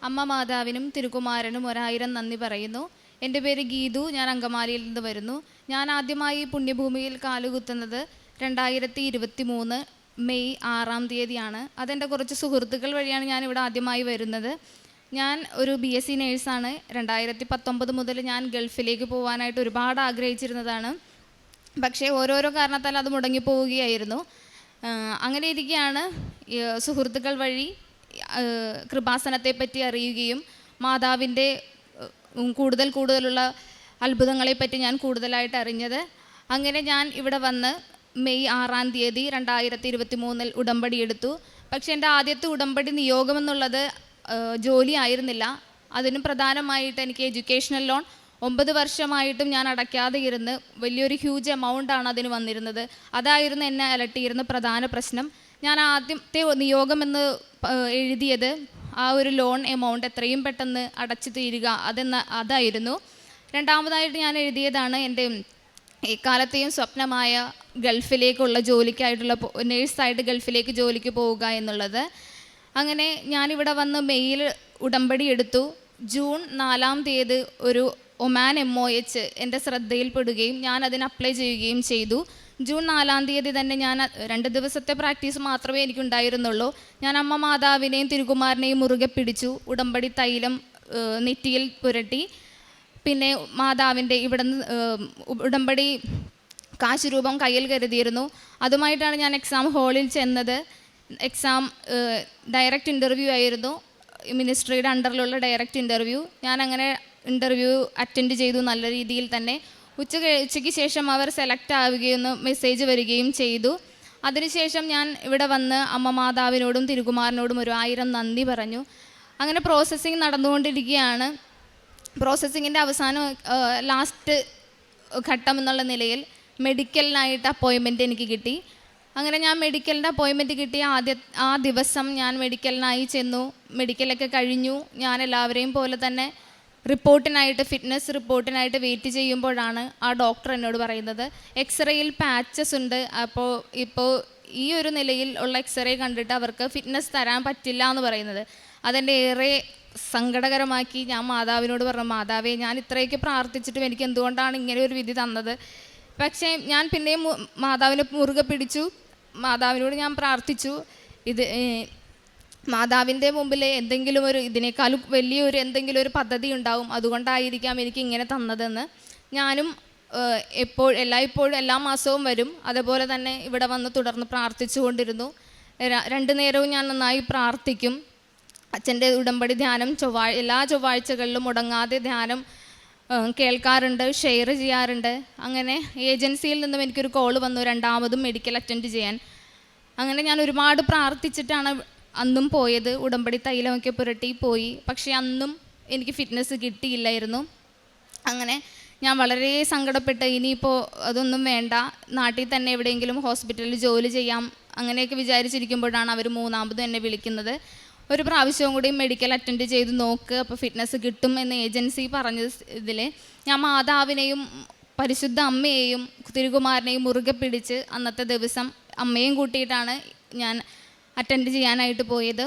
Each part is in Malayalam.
അമ്മ മാതാവിനും തിരുകുമാരനും 1000 നന്ദി പറയുന്നു. എൻ്റെ പേര് ഗീതു, ഞാൻ അങ്കമാലിയിൽ നിന്ന് വരുന്നു. ഞാൻ ആദ്യമായി പുണ്യഭൂമിയിൽ കാലുകുത്തുന്നത് 2023 മെയ് 6-ാം തീയതിയാണ്. അതെൻ്റെ കുറച്ച് സുഹൃത്തുക്കൾ വഴിയാണ് ഞാനിവിടെ ആദ്യമായി വരുന്നത്. ഞാൻ ഒരു BSc നേഴ്സാണ്. 2019 മുതൽ ഞാൻ ഗൾഫിലേക്ക് പോകാനായിട്ട് ഒരുപാട് ആഗ്രഹിച്ചിരുന്നതാണ്. പക്ഷേ ഓരോരോ കാരണത്താൽ അത് മുടങ്ങിപ്പോവുകയായിരുന്നു. അങ്ങനെ ഇരിക്കുകയാണ് സുഹൃത്തുക്കൾ വഴി കൃപാസനത്തെപ്പറ്റി അറിയുകയും മാതാവിൻ്റെ കൂടുതലുള്ള അത്ഭുതങ്ങളെപ്പറ്റി ഞാൻ കൂടുതലായിട്ട് അറിഞ്ഞത്. അങ്ങനെ ഞാൻ ഇവിടെ വന്ന് മെയ് 6-ാം തീയതി 2023 ഉടമ്പടി എടുത്തു. പക്ഷേ എൻ്റെ ആദ്യത്തെ ഉടമ്പടി നിയോഗമെന്നുള്ളത് ജോലി ആയിരുന്നില്ല. അതിന് പ്രധാനമായിട്ട് എനിക്ക് എഡ്യൂക്കേഷണൽ ലോൺ 9 വർഷമായിട്ടും ഞാൻ അടയ്ക്കാതെ ഇരുന്ന് വലിയൊരു ഹ്യൂജ് എമൗണ്ടാണ് അതിന് വന്നിരുന്നത്. അതായിരുന്നു എന്നെ അലട്ടിയിരുന്ന പ്രധാന പ്രശ്നം. ഞാൻ ആദ്യത്തെ നിയോഗമെന്ന് എഴുതിയത് ആ ഒരു ലോൺ എമൗണ്ട് എത്രയും പെട്ടെന്ന് അടച്ചു തീരുക അതായിരുന്നു. രണ്ടാമതായിട്ട് ഞാൻ എഴുതിയതാണ് എൻ്റെ എക്കാലത്തെയും സ്വപ്നമായ ഗൾഫിലേക്കുള്ള ജോലിക്കായിട്ടുള്ള നേഴ്സായിട്ട് ഗൾഫിലേക്ക് ജോലിക്ക് പോവുക എന്നുള്ളത്. അങ്ങനെ ഞാനിവിടെ വന്ന് മെയ്യിൽ ഉടമ്പടി എടുത്തു. ജൂൺ 4-ാം തീയതി ഒരു ഒമാൻ MOH എൻ്റെ ശ്രദ്ധയിൽപ്പെടുകയും ഞാൻ അതിന് അപ്ലൈ ചെയ്യുകയും ചെയ്തു. ജൂൺ 4-ാം തീയതി തന്നെ ഞാൻ 2 ദിവസത്തെ പ്രാക്ടീസ് മാത്രമേ എനിക്കുണ്ടായിരുന്നുള്ളൂ. ഞാൻ അമ്മ മാതാവിനെയും തിരുകുമാരനെയും മുറുകെ പിടിച്ചു. ഉടമ്പടി തൈലം നെറ്റിയിൽ പുരട്ടി. പിന്നെ മാതാവിൻ്റെ ഇവിടുന്ന് ഉടമ്പടി കാശുരൂപം കയ്യിൽ കരുതിയിരുന്നു. അതുമായിട്ടാണ് ഞാൻ എക്സാം ഹാളിൽ ചെന്നത്. എക്സാം ഡയറക്റ്റ് ഇൻ്റർവ്യൂ ആയിരുന്നു. മിനിസ്ട്രിയുടെ അണ്ടറിലുള്ള ഡയറക്റ്റ് ഇൻ്റർവ്യൂ. ഞാൻ അങ്ങനെ ഇൻ്റർവ്യൂ അറ്റൻഡ് ചെയ്തു നല്ല രീതിയിൽ തന്നെ. ഉച്ചയ്ക്ക് ശേഷം അവർ സെലക്ട് ആവുകയും മെസ്സേജ് വരികയും ചെയ്തു. അതിനുശേഷം ഞാൻ ഇവിടെ വന്ന് അമ്മ മാതാവിനോടും തിരുകുമാരനോടും 1000 നന്ദി പറഞ്ഞു. അങ്ങനെ പ്രോസസ്സിങ് നടന്നുകൊണ്ടിരിക്കുകയാണ്. പ്രോസസ്സിങ്ങിൻ്റെ അവസാനം ലാസ്റ്റ് ഘട്ടം എന്നുള്ള നിലയിൽ മെഡിക്കലിനായിട്ട് അപ്പോയിൻമെൻറ്റ് എനിക്ക് കിട്ടി. അങ്ങനെ ഞാൻ മെഡിക്കലിൻ്റെ അപ്പോയിൻമെൻറ്റ് കിട്ടിയ ആ ദിവസം ഞാൻ മെഡിക്കലിനായി ചെന്നു. മെഡിക്കലൊക്കെ കഴിഞ്ഞു. ഞാൻ എല്ലാവരെയും പോലെ തന്നെ ഫിറ്റ്നസ് റിപ്പോർട്ടിനായിട്ട് വെയിറ്റ് ചെയ്യുമ്പോഴാണ് ആ ഡോക്ടർ എന്നോട് പറയുന്നത് എക്സ്റേയിൽ പാച്ചസ് ഉണ്ട്. ഇപ്പോൾ ഈ ഒരു നിലയിൽ ഉള്ള എക്സ്റേ കണ്ടിട്ട് അവർക്ക് ഫിറ്റ്നസ് തരാൻ പറ്റില്ല എന്ന് പറയുന്നത്. അതെൻ്റെ ഏറെ സങ്കടകരമാക്കി. ഞാൻ മാതാവിനോട് പറഞ്ഞു, മാതാവേ, ഞാൻ ഇത്രയൊക്കെ പ്രാർത്ഥിച്ചിട്ടും എനിക്ക് എന്തുകൊണ്ടാണ് ഇങ്ങനെ ഒരു വിധി തന്നത്? പക്ഷേ ഞാൻ പിന്നെയും മാതാവിനെ മുറുകെ പിടിച്ചു. മാതാവിനോട് ഞാൻ പ്രാർത്ഥിച്ചു. മാതാവിൻ്റെ മുമ്പിൽ എന്തെങ്കിലും ഇതിനേക്കാളും വലിയൊരു എന്തെങ്കിലും ഒരു പദ്ധതി ഉണ്ടാവും, അതുകൊണ്ടായിരിക്കാം എനിക്ക് ഇങ്ങനെ തന്നതെന്ന്. ഞാനും എല്ലായ്പ്പോഴും എല്ലാ മാസവും വരും. അതുപോലെ തന്നെ ഇവിടെ വന്ന് തുടർന്ന് പ്രാർത്ഥിച്ചു കൊണ്ടിരുന്നു. 2 നേരവും ഞാൻ നന്നായി പ്രാർത്ഥിക്കും. അച്ഛൻ്റെ ഉടമ്പടി ധ്യാനം എല്ലാ ചൊവ്വാഴ്ചകളിലും മുടങ്ങാതെ ധ്യാനം കേൾക്കാറുണ്ട്, ഷെയർ ചെയ്യാറുണ്ട്. അങ്ങനെ ഏജൻസിയിൽ നിന്നും എനിക്കൊരു കോൾ വന്നു 2ാമതും മെഡിക്കൽ അറ്റൻഡ് ചെയ്യാൻ. അങ്ങനെ ഞാൻ ഒരുപാട് പ്രാർത്ഥിച്ചിട്ടാണ് അന്നും പോയത്. ഉടമ്പടി തൈലമൊക്കെ പുരട്ടി പോയി. പക്ഷേ അന്നും എനിക്ക് ഫിറ്റ്നസ് കിട്ടിയില്ലായിരുന്നു. അങ്ങനെ ഞാൻ വളരെ സങ്കടപ്പെട്ട് ഇനിയിപ്പോൾ അതൊന്നും വേണ്ട, നാട്ടിൽ തന്നെ എവിടെയെങ്കിലും ഹോസ്പിറ്റലിൽ ജോലി ചെയ്യാം അങ്ങനെയൊക്കെ വിചാരിച്ചിരിക്കുമ്പോഴാണ് അവർ 3ാമതും എന്നെ വിളിക്കുന്നത്. ഒരു പ്രാവശ്യവും കൂടി മെഡിക്കൽ അറ്റൻഡ് ചെയ്ത് നോക്ക്, അപ്പോൾ ഫിറ്റ്നസ് കിട്ടും എന്ന് ഏജൻസി പറഞ്ഞതിൽ ഞാൻ മാതാവിനെയും പരിശുദ്ധ അമ്മയെയും തിരുകുമാരനെയും മുറുകെ പിടിച്ച് അന്നത്തെ ദിവസം അമ്മയും കൂട്ടിയിട്ടാണ് ഞാൻ അറ്റൻഡ് ചെയ്യാനായിട്ട് പോയത്.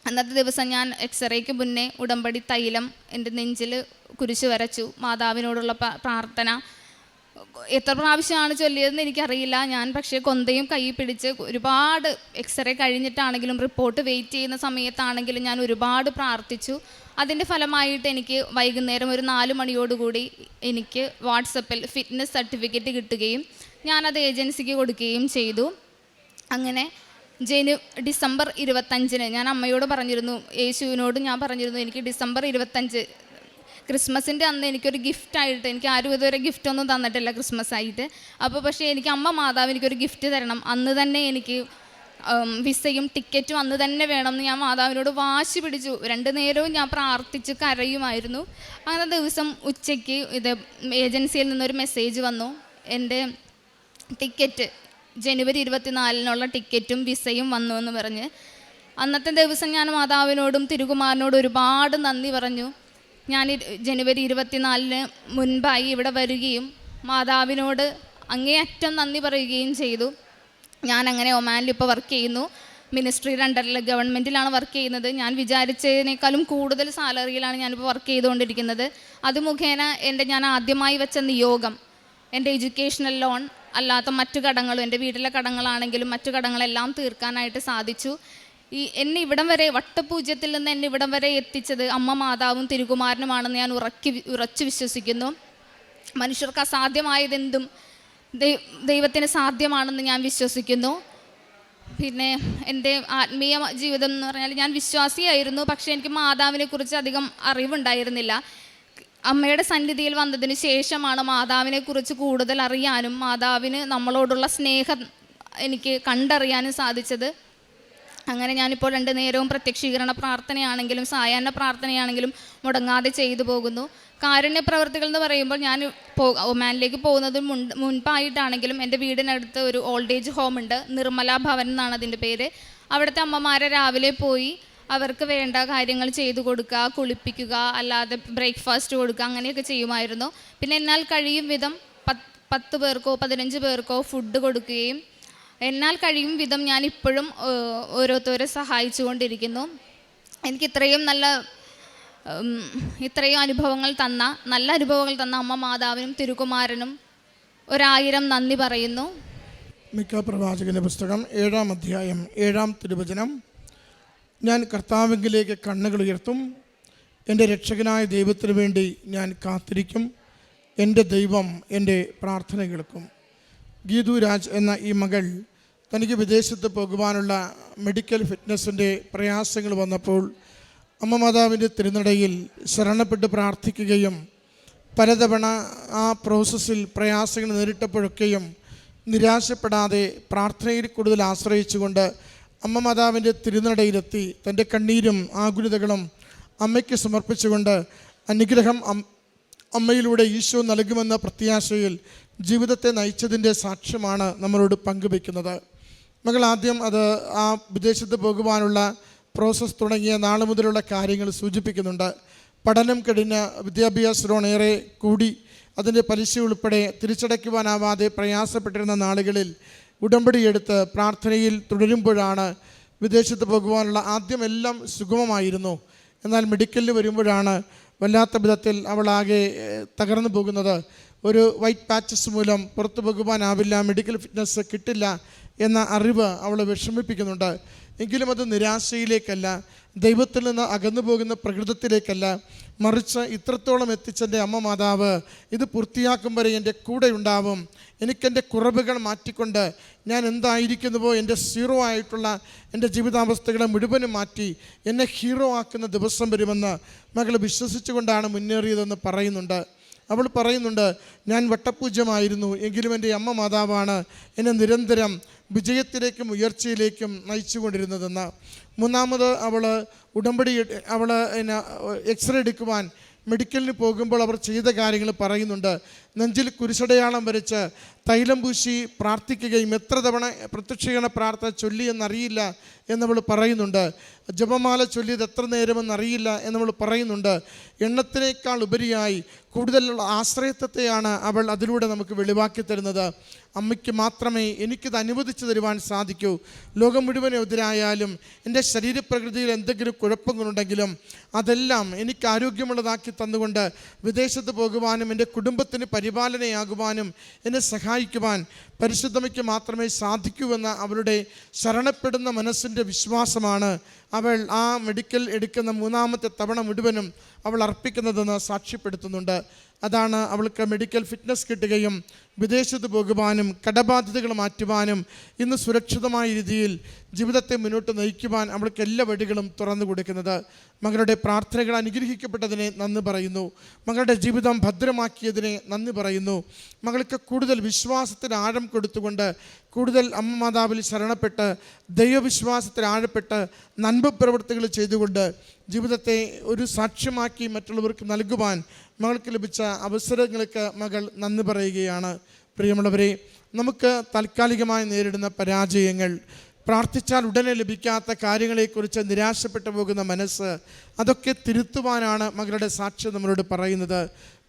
അന്നത്തെ ദിവസം ഞാൻ എക്സ്റേക്ക് മുന്നേ ഉടമ്പടി തൈലം എൻ്റെ നെഞ്ചിൽ കുരിശ് വരച്ചു. മാതാവിനോടുള്ള പ്രാർത്ഥന എത്ര പ്രാവശ്യമാണ് ചൊല്ലിയതെന്ന് എനിക്കറിയില്ല. ഞാൻ പക്ഷേ കൊന്തയും കൈ പിടിച്ച് ഒരുപാട് എക്സ്റേ കഴിഞ്ഞിട്ടാണെങ്കിലും റിപ്പോർട്ട് വെയിറ്റ് ചെയ്യുന്ന സമയത്താണെങ്കിലും ഞാൻ ഒരുപാട് പ്രാർത്ഥിച്ചു. അതിൻ്റെ ഫലമായിട്ട് എനിക്ക് വൈകുന്നേരം ഒരു 4 മണിയോടുകൂടി എനിക്ക് വാട്സപ്പിൽ ഫിറ്റ്നസ് സർട്ടിഫിക്കറ്റ് കിട്ടുകയും ഞാനത് ഏജൻസിക്ക് കൊടുക്കുകയും ചെയ്തു. അങ്ങനെ ഡിസംബർ 25 ഞാൻ അമ്മയോട് പറഞ്ഞിരുന്നു, യേശുവിനോട് ഞാൻ പറഞ്ഞിരുന്നു, എനിക്ക് ഡിസംബർ 25 ക്രിസ്മസിൻ്റെ അന്ന് എനിക്കൊരു ഗിഫ്റ്റായിട്ട്, എനിക്ക് ആരും ഇതുവരെ ഗിഫ്റ്റൊന്നും തന്നിട്ടില്ല ക്രിസ്മസ് ആയിട്ട്. അപ്പോൾ പക്ഷേ എനിക്ക് അമ്മ മാതാവ് എനിക്കൊരു ഗിഫ്റ്റ് തരണം, അന്ന് തന്നെ എനിക്ക് വിസയും ടിക്കറ്റും അന്ന് തന്നെ വേണമെന്ന് ഞാൻ മാതാവിനോട് വാശി പിടിച്ചു. 2 നേരവും ഞാൻ പ്രാർത്ഥിച്ച് കരയുമായിരുന്നു. അങ്ങനെ ദിവസം ഉച്ചയ്ക്ക് ഏജൻസിയിൽ നിന്നൊരു മെസ്സേജ് വന്നു, എൻ്റെ ടിക്കറ്റ് ജനുവരി 24 ടിക്കറ്റും വിസയും വന്നു എന്ന് പറഞ്ഞ്. അന്നത്തെ ദിവസം ഞാൻ മാതാവിനോടും തിരുകുമാരനോടും ഒരുപാട് നന്ദി പറഞ്ഞു. ഞാൻ ജനുവരി 24 മുൻപായി ഇവിടെ വരികയും മാതാവിനോട് അങ്ങേയറ്റം നന്ദി പറയുകയും ചെയ്തു. ഞാൻ അങ്ങനെ ഒമാനിൽ ഇപ്പോൾ വർക്ക് ചെയ്യുന്നു. മിനിസ്ട്രിയുടെ അണ്ടറിൽ ഗവൺമെൻറ്റിലാണ് വർക്ക് ചെയ്യുന്നത്. ഞാൻ വിചാരിച്ചതിനേക്കാളും കൂടുതൽ സാലറിയിലാണ് ഞാനിപ്പോൾ വർക്ക് ചെയ്തുകൊണ്ടിരിക്കുന്നത്. അത് മുഖേന ഞാൻ ആദ്യമായി വെച്ച നിയോഗം, എൻ്റെ എഡ്യൂക്കേഷണൽ ലോൺ അല്ലാത്ത മറ്റു കടങ്ങളും, എൻ്റെ വീട്ടിലെ കടങ്ങളാണെങ്കിലും മറ്റു കടങ്ങളെല്ലാം തീർക്കാനായിട്ട് സാധിച്ചു. എന്നെ ഇവിടം വരെ, വട്ടപൂജ്യത്തിൽ നിന്ന് എന്നെ ഇവിടം വരെ എത്തിച്ചത് അമ്മ മാതാവും തിരുകുമാരനുമാണെന്ന് ഞാൻ ഉറച്ചു വിശ്വസിക്കുന്നു. മനുഷ്യർക്ക് അസാധ്യമായതെന്തും ദൈവത്തിന് സാധ്യമാണെന്ന് ഞാൻ വിശ്വസിക്കുന്നു. പിന്നെ എൻ്റെ ആത്മീയ ജീവിതം എന്ന് പറഞ്ഞാൽ ഞാൻ വിശ്വാസിയായിരുന്നു, പക്ഷേ എനിക്ക് മാതാവിനെ കുറിച്ച് അധികം അറിവുണ്ടായിരുന്നില്ല. അമ്മയുടെ സന്നിധിയിൽ വന്നതിന് ശേഷമാണ് മാതാവിനെ കുറിച്ച് കൂടുതൽ അറിയാനും മാതാവിന് നമ്മളോടുള്ള സ്നേഹം എനിക്ക് കണ്ടറിയാനും സാധിച്ചത്. അങ്ങനെ ഞാനിപ്പോൾ 2 നേരവും പ്രത്യക്ഷീകരണ പ്രാർത്ഥനയാണെങ്കിലും സായാഹ്ന പ്രാർത്ഥനയാണെങ്കിലും മുടങ്ങാതെ ചെയ്തു പോകുന്നു. കാരുണ്യ പ്രവർത്തികൾ എന്ന് പറയുമ്പോൾ ഞാൻ ഒമാനിലേക്ക് പോകുന്നതിന് മുൻപായിട്ടാണെങ്കിലും എൻ്റെ വീടിനടുത്ത് ഒരു ഓൾഡ് ഏജ് ഹോം ഉണ്ട്, നിർമ്മല ഭവൻ എന്നാണ് അതിൻ്റെ പേര്. അവിടുത്തെ അമ്മമാരെ രാവിലെ പോയി അവർക്ക് വേണ്ട കാര്യങ്ങൾ ചെയ്തു കൊടുക്കുക, കുളിപ്പിക്കുക, അല്ലാതെ ബ്രേക്ക്ഫാസ്റ്റ് കൊടുക്കുക, അങ്ങനെയൊക്കെ ചെയ്യുമായിരുന്നു. പിന്നെ എന്നാൽ കഴിയും വിധം 10 പേർക്കോ 15 പേർക്കോ ഫുഡ് കൊടുക്കുകയും എന്നാൽ കഴിയും വിധം ഞാൻ ഇപ്പോഴും ഓരോരുത്തരെ സഹായിച്ചു കൊണ്ടിരിക്കുന്നു. എനിക്ക് ഇത്രയും അനുഭവങ്ങൾ തന്ന, നല്ല അനുഭവങ്ങൾ തന്ന അമ്മ മാതാവിനും തിരുകുമാരനും 1000 നന്ദി പറയുന്നു. മിക്ക പ്രവാചകന്റെ പുസ്തകം 7-ാം അധ്യായം 7-ാം തിരുവചനം. ഞാൻ കർത്താവിലേക്ക് കണ്ണുകൾ ഉയർത്തും, എൻ്റെ രക്ഷകനായ ദൈവത്തിന് വേണ്ടി ഞാൻ കാത്തിരിക്കും, എൻ്റെ ദൈവം എൻ്റെ പ്രാർത്ഥന കേൾക്കും. ഗീതു രാജ് എന്ന ഈ മകൾ തനിക്ക് വിദേശത്ത് പോകുവാനുള്ള മെഡിക്കൽ ഫിറ്റ്നസിൻ്റെ പ്രയാസങ്ങൾ വന്നപ്പോൾ അമ്മ മാതാവിൻ്റെ തിരുനടയിൽ ശരണപ്പെട്ട് പ്രാർത്ഥിക്കുകയും പലതവണ ആ പ്രോസസ്സിൽ പ്രയാസങ്ങൾ നേരിട്ടപ്പോഴൊക്കെയും നിരാശപ്പെടാതെ പ്രാർത്ഥനയിൽ കൂടുതൽ ആശ്രയിച്ചുകൊണ്ട് അമ്മ മാതാവിൻ്റെ തിരുനടയിലെത്തി തൻ്റെ കണ്ണീരും ആകുലതകളും അമ്മയ്ക്ക് സമർപ്പിച്ചുകൊണ്ട് അനുഗ്രഹം അമ്മയിലൂടെ ഈശോ നൽകുമെന്ന പ്രത്യാശയിൽ ജീവിതത്തെ നയിച്ചതിൻ്റെ സാക്ഷ്യമാണ് നമ്മളോട് പങ്കുവയ്ക്കുന്നത്. മകൾ ആദ്യം ആ വിദേശത്ത് പോകുവാനുള്ള പ്രോസസ്സ് തുടങ്ങിയ നാളെ മുതലുള്ള കാര്യങ്ങൾ സൂചിപ്പിക്കുന്നുണ്ട്. പഠനം കഴിഞ്ഞ വിദ്യാഭ്യാസ ലോൺ ഏറെ കൂടി അതിൻ്റെ പലിശ ഉൾപ്പെടെ തിരിച്ചടയ്ക്കുവാനാവാതെ പ്രയാസപ്പെട്ടിരുന്ന നാളുകളിൽ ഉടമ്പടിയെടുത്ത് പ്രാർത്ഥനയിൽ തുടരുമ്പോഴാണ് വിദേശത്ത് പോകുവാനുള്ള ആദ്യം എല്ലാം സുഗമമായിരുന്നു. എന്നാൽ മെഡിക്കലിൽ വരുമ്പോഴാണ് വല്ലാത്ത വിധത്തിൽ അവളാകെ തകർന്നു പോകുന്നത്. ഒരു വൈറ്റ് പാച്ചസ് മൂലം പുറത്തു പോകുവാനാവില്ല, മെഡിക്കൽ ഫിറ്റ്നസ് കിട്ടില്ല എന്ന അറിവ് അവളെ വിഷമിപ്പിക്കുന്നുണ്ട്. എങ്കിലും അത് നിരാശയിലേക്കല്ല, ദൈവത്തിൽ നിന്ന് അകന്നു പോകുന്ന പ്രകൃതത്തിലേക്കല്ല, മറിച്ച് ഇത്രത്തോളം എത്തിച്ചെൻ്റെ അമ്മ മാതാവ് ഇത് പൂർത്തിയാക്കും വരെ എൻ്റെ കൂടെ ഉണ്ടാവും, എനിക്കെൻ്റെ കുറവുകൾ മാറ്റിക്കൊണ്ട് ഞാൻ എന്തായിരിക്കുന്നുവോ എൻ്റെ സീറോ ആയിട്ടുള്ള എൻ്റെ ജീവിതാവസ്ഥകളെ മുഴുവനും മാറ്റി എന്നെ ഹീറോ ആക്കുന്ന ദിവസം വരുമെന്ന് മകൾ വിശ്വസിച്ചുകൊണ്ടാണ് മുന്നേറിയതെന്ന് പറയുന്നുണ്ട്. അവൾ പറയുന്നുണ്ട്, ഞാൻ വട്ടപൂജ്യമായിരുന്നു, എങ്കിലും എൻ്റെ അമ്മ മാതാവാണ് എന്നെ നിരന്തരം വിജയത്തിലേക്കും ഉയർച്ചയിലേക്കും നയിച്ചുകൊണ്ടിരുന്നതെന്ന്. മൂന്നാമത് അവൾ എക്സ്റേ എടുക്കുവാൻ മെഡിക്കലിന് പോകുമ്പോൾ അവർ ചെയ്ത കാര്യങ്ങൾ പറയുന്നുണ്ട്. നെഞ്ചിൽ കുരിശടയാളം വരച്ച് തൈലം പൂശി പ്രാർത്ഥിക്കുകയും എത്ര തവണ പ്രത്യക്ഷീകരണ പ്രാർത്ഥന ചൊല്ലി എന്നറിയില്ല എന്നവൾ പറയുന്നുണ്ട്. ജപമാല ചൊല്ലിയത് എത്ര നേരമെന്നറിയില്ല എന്നവൾ പറയുന്നുണ്ട്. എണ്ണത്തിനേക്കാൾ ഉപരിയായി കൂടുതലുള്ള ആശ്രയത്വത്തെയാണ് അവൾ അതിലൂടെ നമുക്ക് വെളിവാക്കി തരുന്നത്. അമ്മയ്ക്ക് മാത്രമേ എനിക്കിത് അനുവദിച്ചു തരുവാൻ സാധിക്കൂ. ലോകം മുഴുവൻ എതിരായാലും എൻ്റെ ശരീരപ്രകൃതിയിൽ എന്തെങ്കിലും കുഴപ്പങ്ങളുണ്ടെങ്കിലും അതെല്ലാം എനിക്ക് ആരോഗ്യമുള്ളതാക്കി തന്നുകൊണ്ട് വിദേശത്ത് പോകുവാനും എൻ്റെ കുടുംബത്തിന് പരിപാലനയാകുവാനും എന്നെ സഹായിക്കുവാൻ പരിശുദ്ധമയ്ക്ക് മാത്രമേ സാധിക്കൂവെന്ന അവളുടെ ശരണപ്പെടുന്ന മനസ്സിൻ്റെ വിശ്വാസമാണ് അവൾ ആ മെഡിക്കൽ എടുക്കുന്ന 3-ാമത്തെ തവണ മുഴുവനും അവൾ അർപ്പിക്കുന്നതെന്ന് സാക്ഷ്യപ്പെടുത്തുന്നുണ്ട്. അതാണ് അവൾക്ക് മെഡിക്കൽ ഫിറ്റ്നസ് കിട്ടുകയും വിദേശത്ത് പോകുവാനും കടബാധ്യതകൾ മാറ്റുവാനും ഇന്ന് സുരക്ഷിതമായ രീതിയിൽ ജീവിതത്തെ മുന്നോട്ട് നയിക്കുവാൻ അവൾക്ക് എല്ലാ വഴികളും തുറന്നു കൊടുക്കുന്നത്. മകളുടെ പ്രാർത്ഥനകൾ അനുഗ്രഹിക്കപ്പെട്ടതിനെ നന്ദി പറയുന്നു. മകളുടെ ജീവിതം ഭദ്രമാക്കിയതിനെ നന്ദി പറയുന്നു. മകൾക്ക് കൂടുതൽ വിശ്വാസത്തിന് ആഴം കൊടുത്തുകൊണ്ട് കൂടുതൽ അമ്മ മാതാവിൽ ശരണപ്പെട്ട് ദൈവവിശ്വാസത്തിൽ ആഴപ്പെട്ട് നന്മ പ്രവൃത്തികൾ ചെയ്തുകൊണ്ട് ജീവിതത്തെ ഒരു സാക്ഷ്യമാക്കി മറ്റുള്ളവർക്ക് നൽകുവാൻ മകൾക്ക് ലഭിച്ച അവസരങ്ങൾക്ക് മകൾ നന്ദി പറയുകയാണ്. പ്രിയമുള്ളവരെ, നമുക്ക് താൽക്കാലികമായി നേരിടുന്ന പരാജയങ്ങൾ, പ്രാർത്ഥിച്ചാൽ ഉടനെ ലഭിക്കാത്ത കാര്യങ്ങളെക്കുറിച്ച് നിരാശപ്പെട്ടു പോകുന്ന മനസ്സ്, അതൊക്കെ തിരുത്തുവാനാണ് മകളുടെ സാക്ഷ്യം നമ്മളോട് പറയുന്നത്.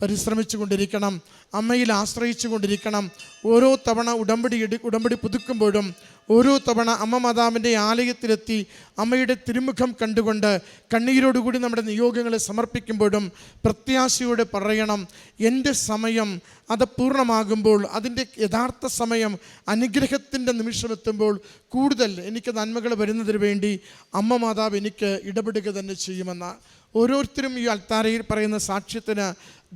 പരിശ്രമിച്ചു കൊണ്ടിരിക്കണം, അമ്മയിൽ ആശ്രയിച്ചു കൊണ്ടിരിക്കണം. ഓരോ തവണ ഉടമ്പടി പുതുക്കുമ്പോഴും ഓരോ തവണ അമ്മ മാതാവിൻ്റെ ആലയത്തിലെത്തി അമ്മയുടെ തിരുമുഖം കണ്ടുകൊണ്ട് കണ്ണീരോടുകൂടി നമ്മുടെ നിയോഗങ്ങളെ സമർപ്പിക്കുമ്പോഴും പ്രത്യാശയോടെ പറയണം, എൻ്റെ സമയം അത് പൂർണ്ണമാകുമ്പോൾ, അതിൻ്റെ യഥാർത്ഥ സമയം അനുഗ്രഹത്തിൻ്റെ നിമിഷമെത്തുമ്പോൾ കൂടുതൽ എനിക്ക് നന്മകൾ വരുന്നതിന് വേണ്ടി അമ്മ മാതാവ് എനിക്ക് ഇടപെടുക തന്നെ ചെയ്യുമെന്ന്. ഓരോരുത്തരും ഈ അൾത്താരയിൽ പറയുന്ന സാക്ഷ്യത്തിന്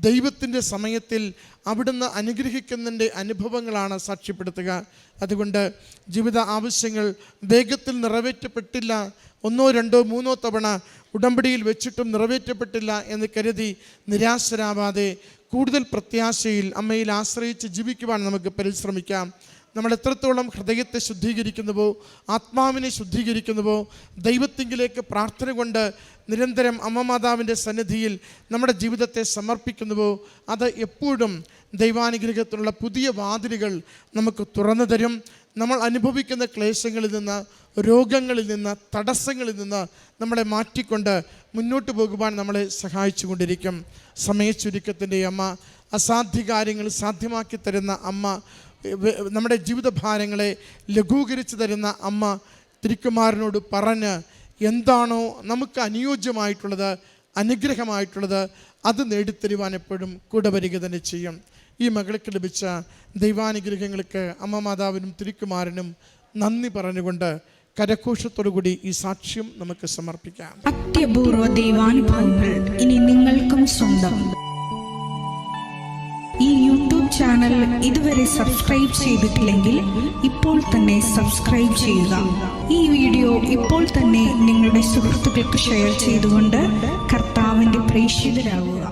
ദൈവത്തിൻ്റെ സമയത്തിൽ അവിടുന്ന് അനുഗ്രഹിക്കുന്നതിൻ്റെ അനുഭവങ്ങളാണ് സാക്ഷ്യപ്പെടുത്തുക. അതുകൊണ്ട് ജീവിത ആവശ്യങ്ങൾ വേഗത്തിൽ നിറവേറ്റപ്പെട്ടില്ല, 1, 2, 3 തവണ ഉടമ്പടിയിൽ വെച്ചിട്ടും നിറവേറ്റപ്പെട്ടില്ല എന്ന് കരുതി നിരാശരാവാതെ കൂടുതൽ പ്രത്യാശയിൽ അമ്മയിൽ ആശ്രയിച്ച് ജീവിക്കുവാൻ നമുക്ക് പരിശ്രമിക്കാം. നമ്മൾ എത്രത്തോളം ഹൃദയത്തെ ശുദ്ധീകരിക്കുന്നുവോ, ആത്മാവിനെ ശുദ്ധീകരിക്കുന്നുവോ, ദൈവത്തിങ്കിലേക്ക് പ്രാർത്ഥന കൊണ്ട് നിരന്തരം അമ്മ മാതാവിൻ്റെ സന്നിധിയിൽ നമ്മുടെ ജീവിതത്തെ സമർപ്പിക്കുന്നുവോ, അത് എപ്പോഴും ദൈവാനുഗ്രഹത്തിനുള്ള പുതിയ വാതിലുകൾ നമുക്ക് തുറന്നു തരും. നമ്മൾ അനുഭവിക്കുന്ന ക്ലേശങ്ങളിൽ നിന്ന്, രോഗങ്ങളിൽ നിന്ന്, തടസ്സങ്ങളിൽ നിന്ന് നമ്മളെ മാറ്റിക്കൊണ്ട് മുന്നോട്ട് പോകുവാൻ നമ്മളെ സഹായിച്ചു കൊണ്ടിരിക്കും. സമയച്ചുരുക്കത്തിൻ്റെ അമ്മ, അസാധ്യ കാര്യങ്ങൾ സാധ്യമാക്കി തരുന്ന അമ്മ, നമ്മുടെ ജീവിതഭാരങ്ങളെ ലഘൂകരിച്ച് തരുന്ന അമ്മ, തിരുക്കുമാരനോട് പറഞ്ഞ് എന്താണോ നമുക്ക് അനുയോജ്യമായിട്ടുള്ളത്, അനുഗ്രഹമായിട്ടുള്ളത്, അത് നേടിത്തരുവാൻ എപ്പോഴും കൂടെ വരിക തന്നെ ചെയ്യും. ഈ മകൾക്ക് ലഭിച്ച ദൈവാനുഗ്രഹങ്ങൾക്ക് അമ്മ മാതാവിനും തിരുക്കുമാരനും നന്ദി പറഞ്ഞുകൊണ്ട് കരഘോഷത്തോടുകൂടി ഈ സാക്ഷ്യം നമുക്ക് സമർപ്പിക്കാം. അത്യപൂർവ ദൈവാനുഭവങ്ങൾ ഇനി നിങ്ങൾക്കും സ്വന്തം. ഈ യൂട്യൂബ് ചാനൽ ഇതുവരെ സബ്സ്ക്രൈബ് ചെയ്തിട്ടില്ലെങ്കിൽ ഇപ്പോൾ തന്നെ സബ്സ്ക്രൈബ് ചെയ്യുക. ഈ വീഡിയോ ഇപ്പോൾ തന്നെ നിങ്ങളുടെ സുഹൃത്തുക്കൾക്ക് ഷെയർ ചെയ്തുകൊണ്ട് കർത്താവിൻ്റെ പ്രേക്ഷിതരാകുക.